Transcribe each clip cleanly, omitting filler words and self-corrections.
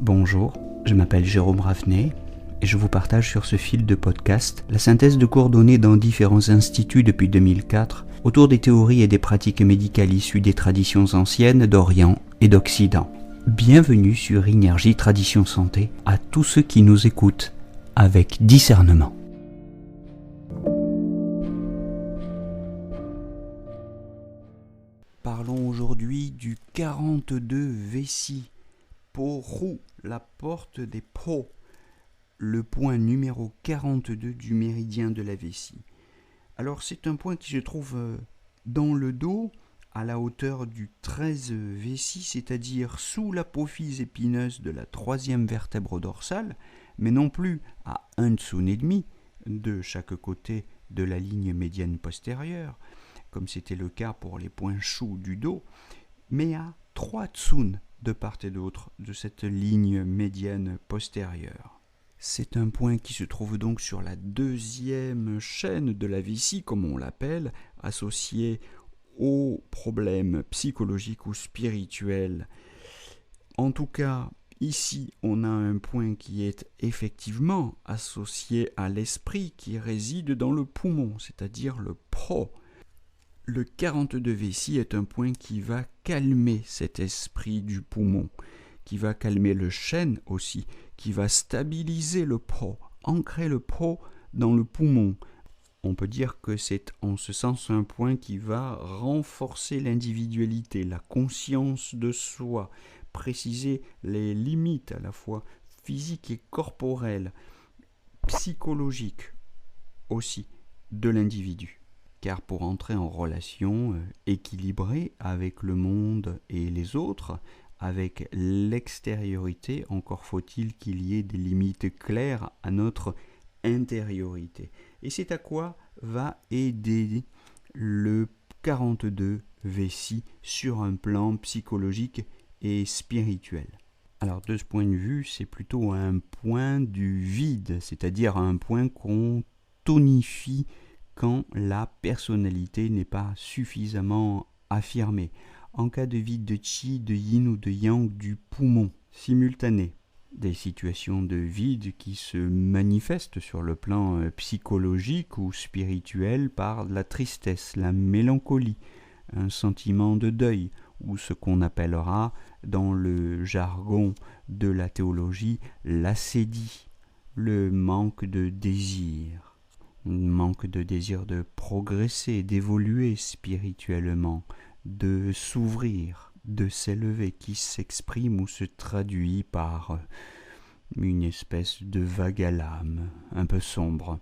Bonjour, je m'appelle Jérôme Ravenet et je vous partage sur ce fil de podcast la synthèse de cours donnés dans différents instituts depuis 2004 autour des théories et des pratiques médicales issues des traditions anciennes d'Orient et d'Occident. Bienvenue sur Énergie Tradition Santé à tous ceux qui nous écoutent avec discernement. Parlons aujourd'hui du 42 Vessi, Poru, la porte des Po, le point numéro 42 du méridien de la vessie. Alors c'est un point qui se trouve dans le dos, à la hauteur du 13 vessie, c'est-à-dire sous l'apophyse épineuse de la troisième vertèbre dorsale, mais non plus à 1 tsun et demi de chaque côté de la ligne médiane postérieure, comme c'était le cas pour les points Shu du dos, mais à 3 tsun de part et d'autre de cette ligne médiane postérieure. C'est un point qui se trouve donc sur la deuxième chaîne de la vessie, comme on l'appelle, associé aux problèmes psychologiques ou spirituels. En tout cas, ici, on a un point qui est effectivement associé à l'esprit qui réside dans le poumon, c'est-à-dire le pro. Le 42 Vessi est un point qui va calmer cet esprit du poumon, qui va calmer le chêne aussi, qui va stabiliser le pro, ancrer le pro dans le poumon. On peut dire que c'est en ce sens un point qui va renforcer l'individualité, la conscience de soi, préciser les limites à la fois physiques et corporelles, psychologiques aussi de l'individu. Car pour entrer en relation équilibrée avec le monde et les autres, avec l'extériorité, encore faut-il qu'il y ait des limites claires à notre intériorité. Et c'est à quoi va aider le 42 Vessi sur un plan psychologique et spirituel. Alors de ce point de vue, c'est plutôt un point du vide, c'est-à-dire un point qu'on tonifie quand la personnalité n'est pas suffisamment affirmée, en cas de vide de chi, de yin ou de yang du poumon simultané. Des situations de vide qui se manifestent sur le plan psychologique ou spirituel par la tristesse, la mélancolie, un sentiment de deuil, ou ce qu'on appellera dans le jargon de la théologie l'ascédie, le manque de désir. Manque de désir de progresser, d'évoluer spirituellement, de s'ouvrir, de s'élever, qui s'exprime ou se traduit par une espèce de vague à l'âme, un peu sombre.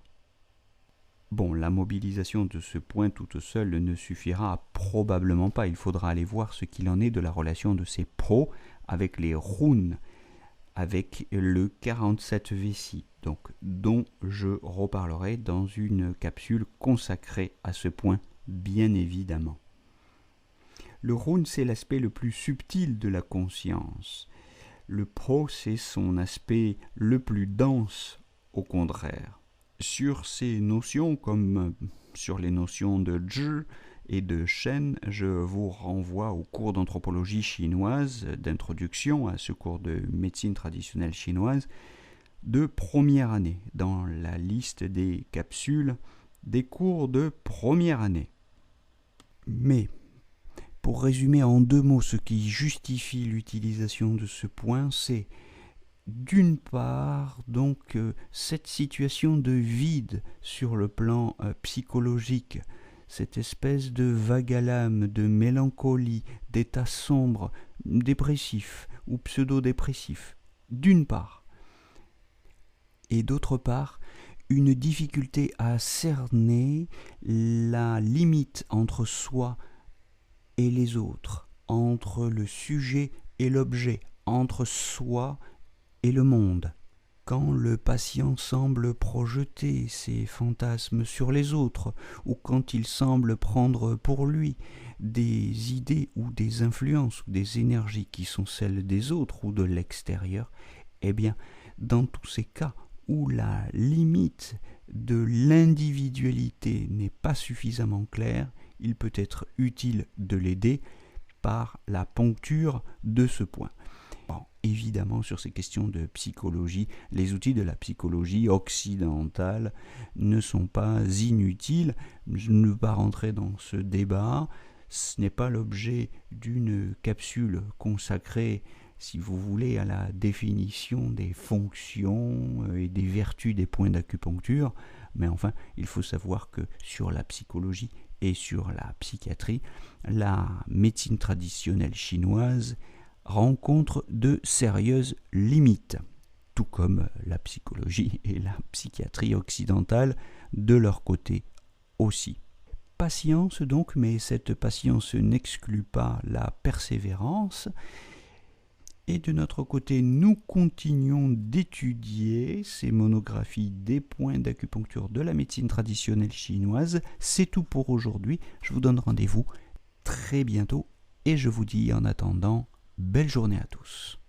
Bon, la mobilisation de ce point toute seule ne suffira probablement pas. Il faudra aller voir ce qu'il en est de la relation de ces pros avec les runes, avec le 47 Vessi, donc dont je reparlerai dans une capsule consacrée à ce point, bien évidemment. Le rune, c'est l'aspect le plus subtil de la conscience. Le pro, c'est son aspect le plus dense, au contraire. Sur ces notions, comme sur les notions de zhi et de shen, je vous renvoie au cours d'anthropologie chinoise, d'introduction à ce cours de médecine traditionnelle chinoise, de première année, dans la liste des capsules des cours de première année. Mais, pour résumer en 2 mots ce qui justifie l'utilisation de ce point, c'est d'une part donc cette situation de vide sur le plan psychologique, cette espèce de vague à l'âme, de mélancolie, d'état sombre, dépressif ou pseudo-dépressif, d'une part. Et d'autre part, une difficulté à cerner la limite entre soi et les autres, entre le sujet et l'objet, entre soi et le monde. Quand le patient semble projeter ses fantasmes sur les autres, ou quand il semble prendre pour lui des idées ou des influences ou des énergies qui sont celles des autres ou de l'extérieur, eh bien, dans tous ces cas où la limite de l'individualité n'est pas suffisamment claire, il peut être utile de l'aider par la poncture de ce point. Bon, évidemment sur ces questions de psychologie. Les outils de la psychologie occidentale ne sont pas inutiles. Je ne veux pas rentrer dans ce débat. Ce n'est pas l'objet d'une capsule consacrée, si vous voulez, à la définition des fonctions et des vertus des points d'acupuncture. Mais enfin, il faut savoir que sur la psychologie et sur la psychiatrie, la médecine traditionnelle chinoise rencontre de sérieuses limites, tout comme la psychologie et la psychiatrie occidentale de leur côté aussi. Patience donc, mais cette patience n'exclut pas la persévérance. Et de notre côté, nous continuons d'étudier ces monographies des points d'acupuncture de la médecine traditionnelle chinoise. C'est tout pour aujourd'hui. Je vous donne rendez-vous très bientôt et je vous dis en attendant, belle journée à tous.